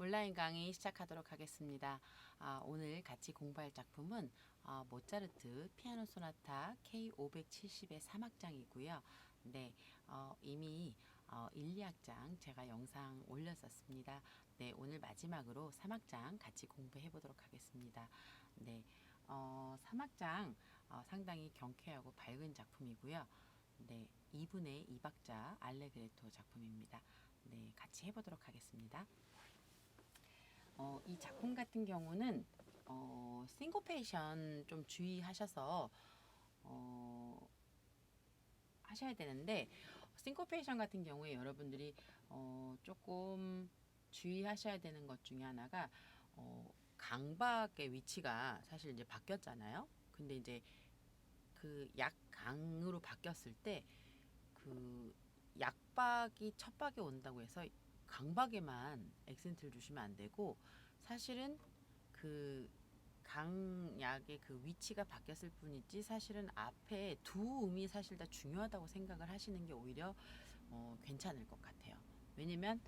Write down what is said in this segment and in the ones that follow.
온라인 강의 시작하도록 하겠습니다. 오늘 같이 공부할 작품은 모차르트 피아노 소나타 K570의 3악장이고요. 네, 이미 1, 2악장 제가 영상 올렸었습니다. 네, 오늘 마지막으로 3악장 같이 공부해 보도록 하겠습니다. 네, 3악장 상당히 경쾌하고 밝은 작품이고요. 네, 2분의 2박자 알레그레토 작품입니다. 네, 같이 해보도록 하겠습니다. 이 작품 같은 경우는 싱코페이션 좀 주의하셔서 하셔야 되는데, 싱코페이션 같은 경우에 여러분들이 조금 주의하셔야 되는 것 중에 하나가 강박의 위치가 사실 이제 바뀌었잖아요. 근데 이제 그 약강으로 바뀌었을 때 그 약박이 첫박에 온다고 해서 강박에만 액센트를 주시면 안 되고, 사실은 그 강약의 그 위치가 바뀌었을 뿐이지 사실은 앞에 두 음이 사실 다 중요하다고 생각을 하시는 게 오히려 괜찮을 것 같아요. 왜냐면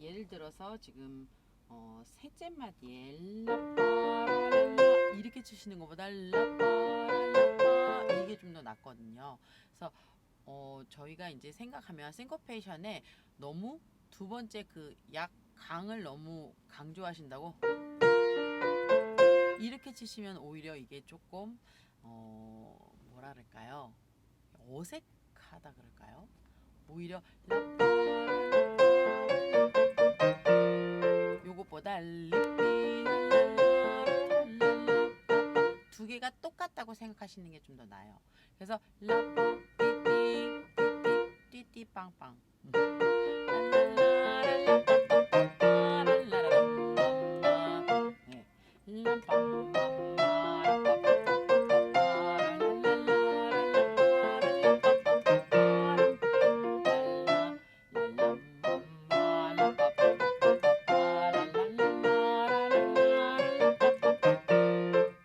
예를 들어서 지금 셋째 마디에 라빠라라 이렇게 치시는 것보다 라빠라라빠 이게 좀 더 낫거든요. 그래서 저희가 이제 생각하면 싱코페이션에 너무 두 번째 그 약강을 너무 강조하신다고 이렇게 치시면 오히려 이게 조금 뭐라 그럴까요? 어색하다 그럴까요? 오히려 요것보다 두 개가 똑같다고 생각하시는 게 좀 더 나아요. 그래서 라빠 띠띠 띠띠 띠띠 빵빵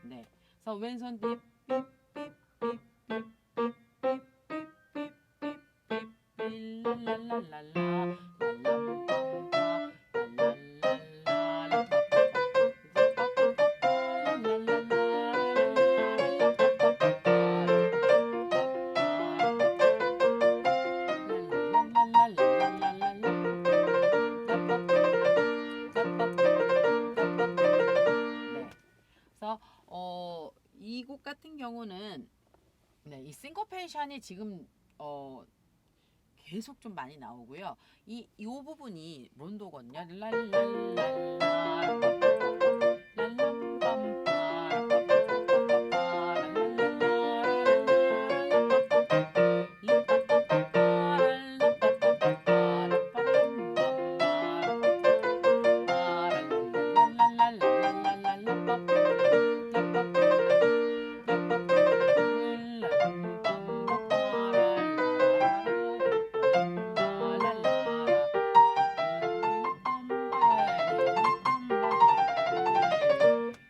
네, 그래서 왼손 그래서 이 곡 같은 경우는 네, 이 싱코페이션이 지금 계속 좀 많이 나오고요. 이 부분이 론도거든요.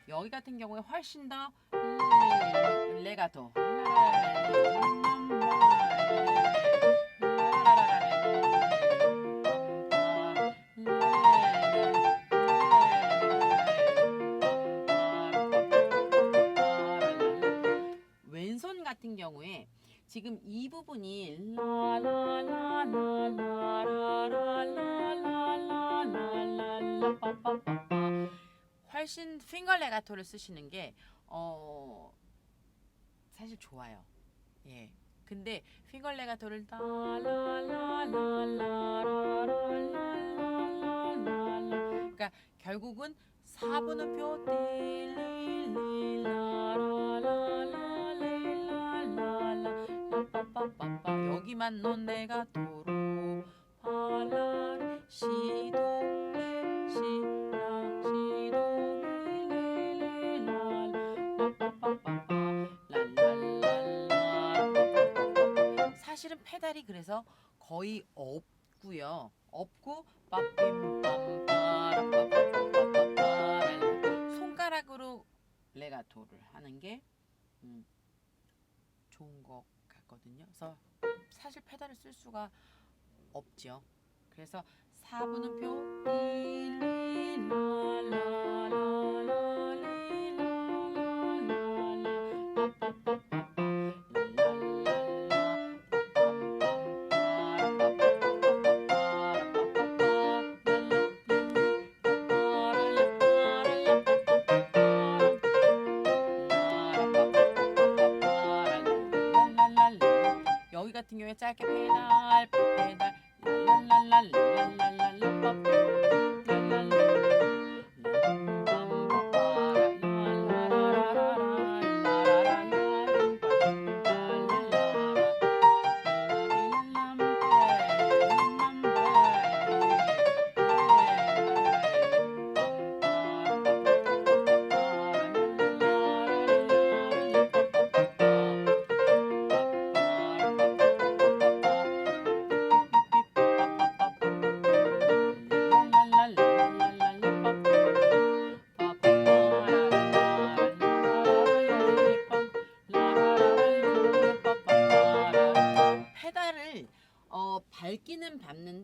여기 같은 경우에 훨씬 더 레가토 왼손 같은 경우에 지금 이 부분이 훨씬 핑거 레가토를 쓰시는 게 사실 좋아요. 예. 근데 핑거 레가토를 그러니까 결국은 4분음표 여기만 넌 내가 도로 팔라 시도 레 시라 시도 사실은 페달이 그래서 거의 없고요. 없고 손가락으로 레가토를 하는 게 좋은 것 같거든요. 그래서 사실 페달을 쓸 수가 없죠. 그래서 4분음표 1, 2,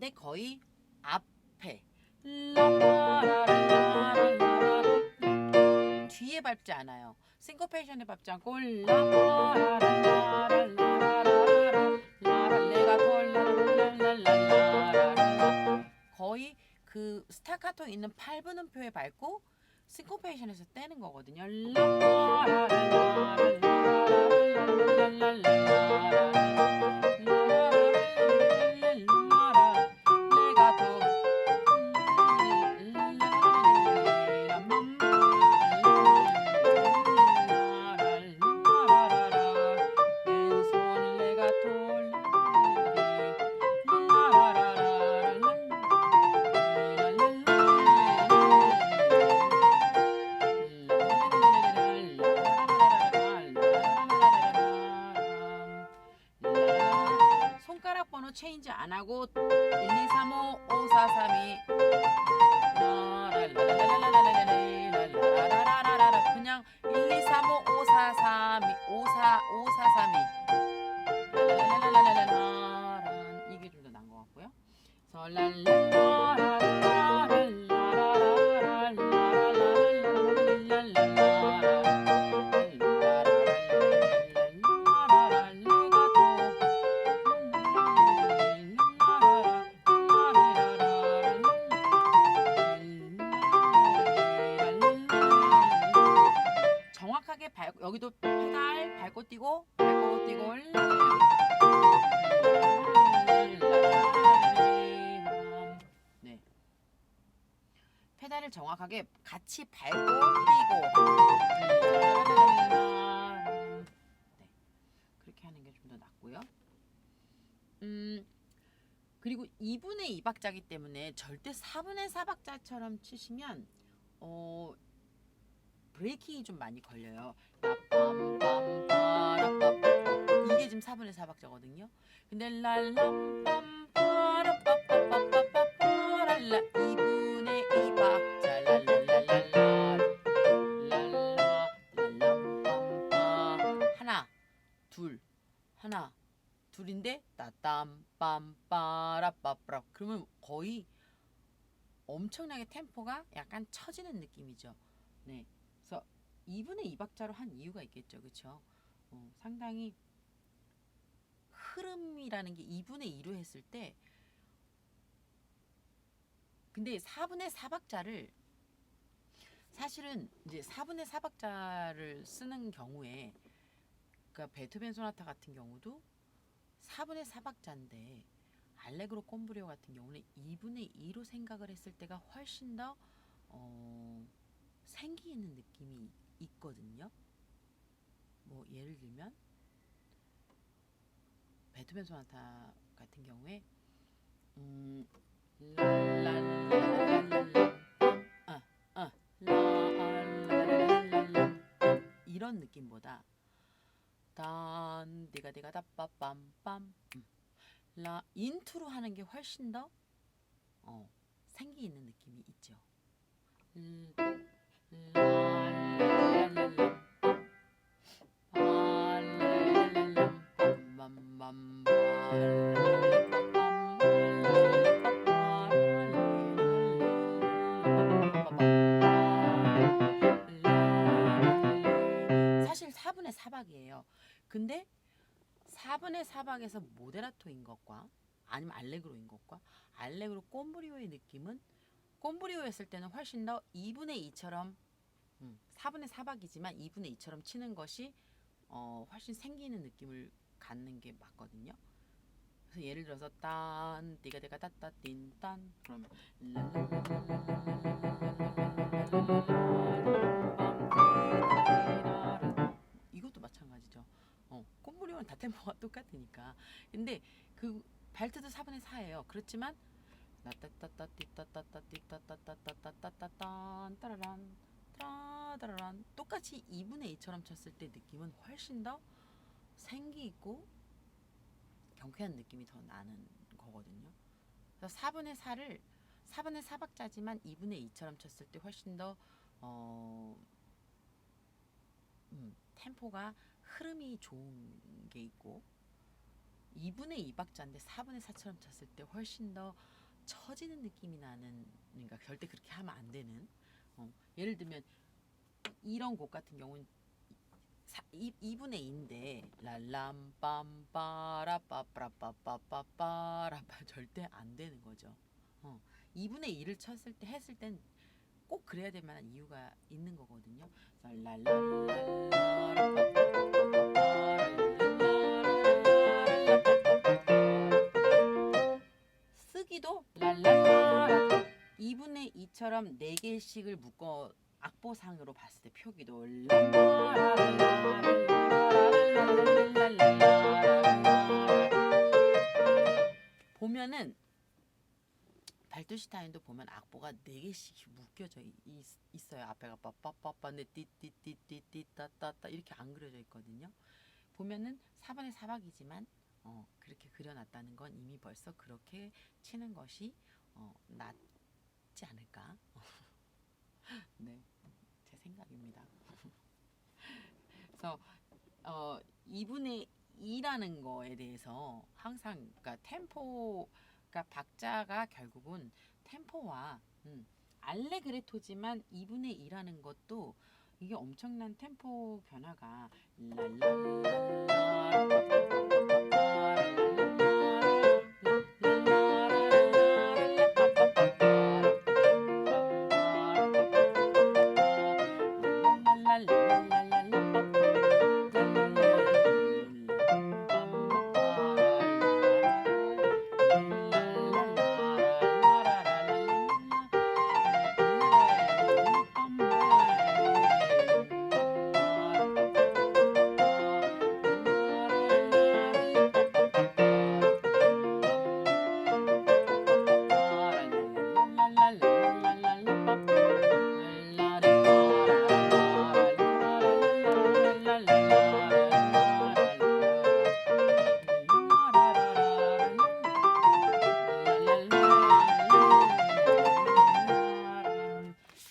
근데 거의 앞에 뒤에 밟지 않아요. 싱코페이션에 밟지 않고 거의 그 스타카토 있는 8분음표에 밟고 싱코페이션에서 떼는 거거든요. 손가락 번호 체인지 안 하고 1, 2, 3, 5, 5, 4, 3, 2 그냥 1, 2, 3, 5, 5, 4, 3, 2 5, 4, 5, 4, 3, 2 이게 좀 더 나은 것 같고요. 정확하게 밟고 여기도 페달 밟고 뛰고 밟고 뛰고 네. 페달을 정확하게 같이 밟고 뛰고 네. 그렇게 하는 게 좀 더 낫고요. 그리고 2분의 2박자기 때문에 절대 4분의 4박자처럼 치시면 브레이킹이 좀 많이 걸려요. 이게 지금 4분의 4박자거든요. 근데 랄람빰빠라빠빠빠빠빠라라 2분의 2박자 랄랄랄랄라 랄람빰빠 하나 둘 하나 둘인데 따땀빰빠라빠빠라 그러면 거의 엄청나게 템포가 약간 처지는 느낌이죠. 네. 그래서 2분의 2박자로 한 이유가 있겠죠. 그렇죠? 상당히 흐름이라는 게 2분의 2로 했을 때 근데 4분의 4박자를 사실은 이제 4분의 4박자를 쓰는 경우에 그러니까 베토벤 소나타 같은 경우도 4분의 4박자인데 알레그로 콤브리오 같은 경우는 2분의 2로 생각을 했을 때가 훨씬 더 생기 있는 느낌이 있거든요. 뭐 예를 들면 베토벤 소나타 같은 경우에 이런 느낌보다 단 디가 다빠빰빰 라 인트로 하는 게 훨씬 더 생기 있는 느낌이 있죠. 사실 4분의 4박이에요. 근데 4분의 4박에서 모데라토인 것과 아니면 알레그로인 것과 알레그로 꼼브리오의 느낌은 꼼브리오 했을 때는 훨씬 더 2분의 2처럼 4분의 4박이지만 2분의 2처럼 치는 것이 훨씬 생기는 느낌을 갖는 게 맞거든요. 그래서 예를 들어서 딴 띠가 대가 따따 띵딴 그러면 이것도 마찬가지죠. 꼼브리오는 다 템포가 똑같으니까. 근데 그 발트도 4분의 4예요. 그렇지만 라따따따 띠따따따 띠따따따따따따따따 따라란 따라란 똑같이 2분의 2처럼 쳤을 때 느낌은 훨씬 더 생기 있고 경쾌한 느낌이 더 나는 거거든요. 그래서 4분의 4를 4분의 4박자지만 2분의 2처럼 쳤을 때 훨씬 더 템포가 흐름이 좋은 게 있고 2분의 2박자인데 4분의 4처럼 쳤을 때 훨씬 더 처지는 느낌이 나는, 그러니까 절대 그렇게 하면 안 되는. 예를 들면 이런 곡 같은 경우는 2분의 2인데 랄람빰빠라 빠빠라빠빠빠빠라 절대 안 되는 거죠. 2분의 2를 쳤을 때 했을 땐 꼭 그래야 될 만한 이유가 있는 거거든요. 쓰기도 랄랄라 2분의 2처럼 4개씩을 묶어 악보상으로 봤을 때 표기도 보면은 발두시타인도 보면 악보가 4개씩 묶여져 있어요. 앞에가 빠빠빠빠 네 띠띠띠띠띠 따따따 이렇게 안 그려져 있거든요. 보면은 4분의 4박이지만 그렇게 그려놨다는 건 이미 벌써 그렇게 치는 것이 낫지 않을까. 네, 제 생각입니다. 그래서 2분의 2라는 거에 대해서 항상 그러니까 템포, 그러니까 박자가 결국은 템포와 알레그레토지만 2분의 2라는 것도 이게 엄청난 템포 변화가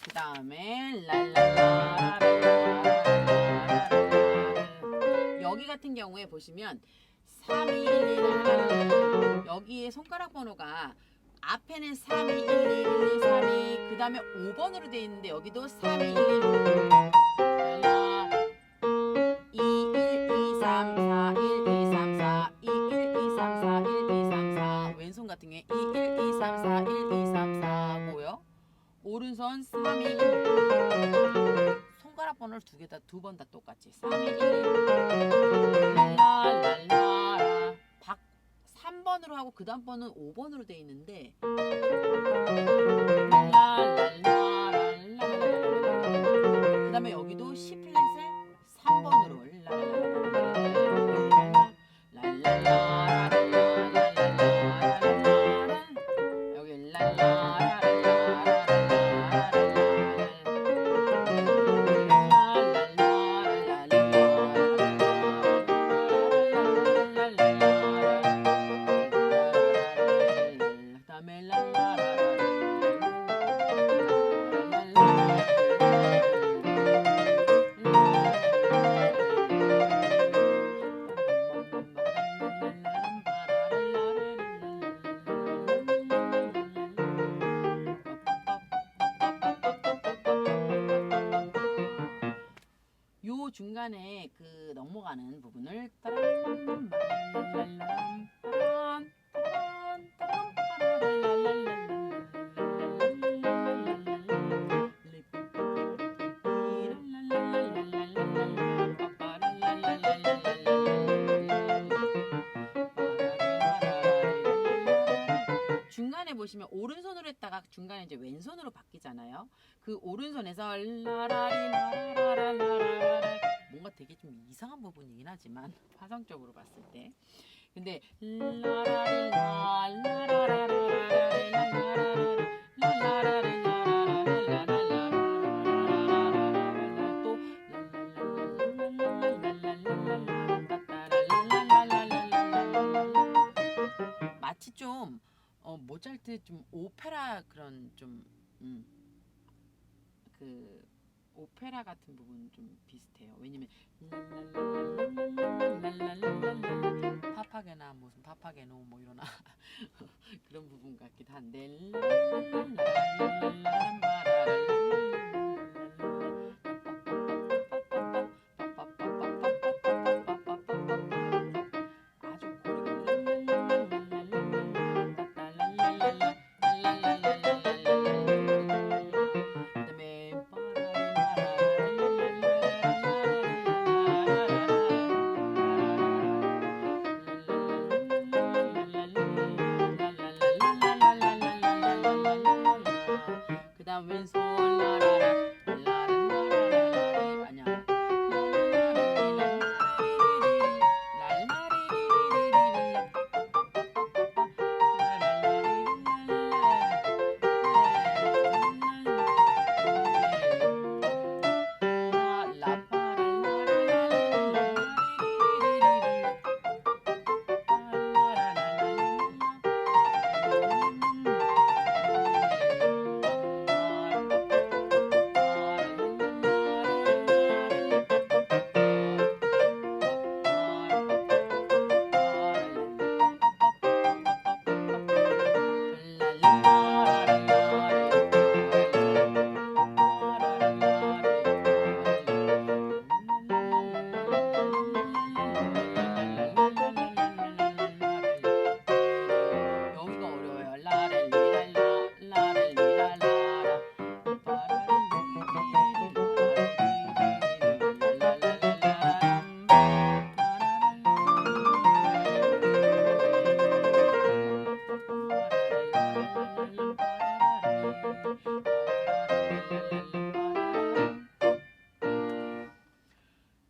그 다음에 여기 같은 경우에 보시면 3, 2, 1, 1, 여기에 손가락 번호가 앞에는 3, 2, 1, 2, 1, 2, 3, 2, 그 다음에 5번으로 되어 있는데 여기도 3, 2, 1, 2, 2, 1, 2, 3, 4, 1, 2, 3, 4, 2, 1, 2, 3, 4, 1, 2, 3, 4 왼손 같은 경우에 2, 1, 2, 3, 4, 1, 2, 3, 4고요. 오른손 3, 2, 1 손가락 번호를 두 번 다 똑같이 3, 2, 1, 2 랄랄라 3번으로 하고 그 다음 번은 5번으로 돼 있는데 그 다음에 여기도 C 플랫을 3번으로 여기 요 중간에 그 넘어가는 부분을 중간에 보시면 오른손으로 했다가 중간에 이제 왼손으로 바뀌잖아요. 그 오른손에서 뭔가 되게 좀 이상한 부분이긴 하지만 화성적으로 봤을 때 근데 마치 좀 모차르트 좀 오페라 그런 좀 그 오페라 같은 부분 좀 비슷해요. 왜냐면 파파게나 무슨 파파게노 뭐 이러나 그런 부분 같기도 한데 아주 그다음 왼손 라라라 라라라라라리 아니야 여기가 어려워요. 라렐리랄라 라렐리랄라라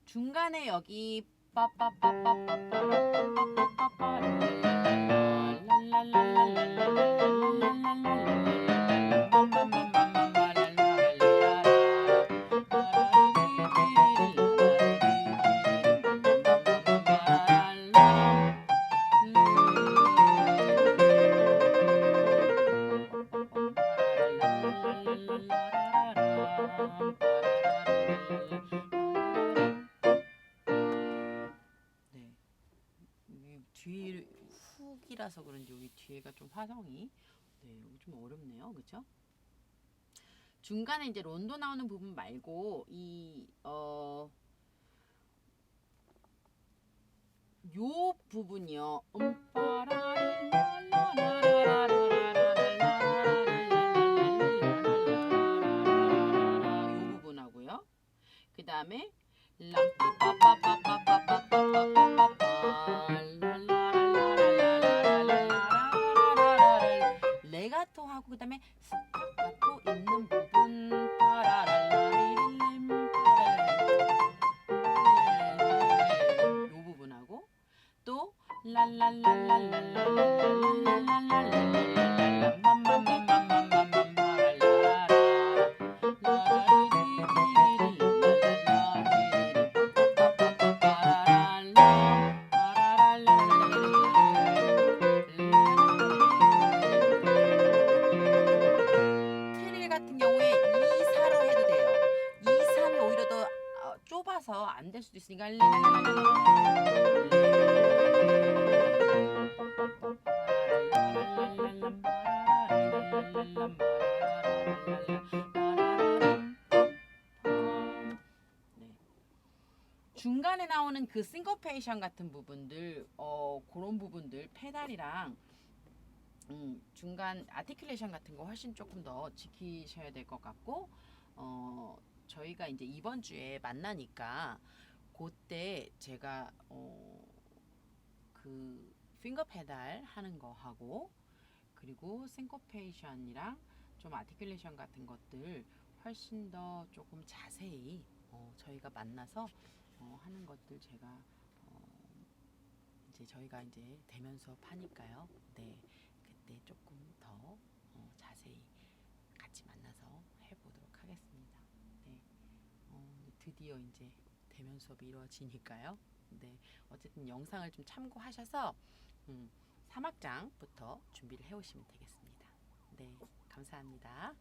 중간에 여기 네. 뒤 훅이라서 그런지 여기 뒤에가 좀 화성이 여기 좀 어렵네요, 그렇죠? 중간에 이제 론도 나오는 부분 말고 요 부분이요. 요 부분하고요. 그 다음에 레가토하고 그 다음에 스타카토 있는 부분 요 부분하고 또 트릴 같은 경우에 2사로 해도 돼요. 2, 3이 오히려 더 좁아서 안 될 수도 있으니까 네. 중간에 나오는 그 싱커페이션 같은 부분들 그런 부분들 페달이랑 중간 아티큘레이션 같은 거 훨씬 조금 더 지키셔야 될 것 같고 저희가 이제 이번 주에 만나니까 그때 제가 그 핑거 페달 하는 거 하고 그리고 싱코페이션이랑 좀 아티큘레이션 같은 것들 훨씬 더 조금 자세히 저희가 만나서 하는 것들 제가 이제 저희가 이제 대면 수업 하니까요. 네, 그때 조금 더 자세히 같이 만나서 해보도록 하겠습니다. 네, 드디어 이제 대면 수업이 이루어지니까요. 네, 어쨌든 영상을 좀 참고하셔서 3학장부터 준비를 해오시면 되겠습니다. 네, 감사합니다.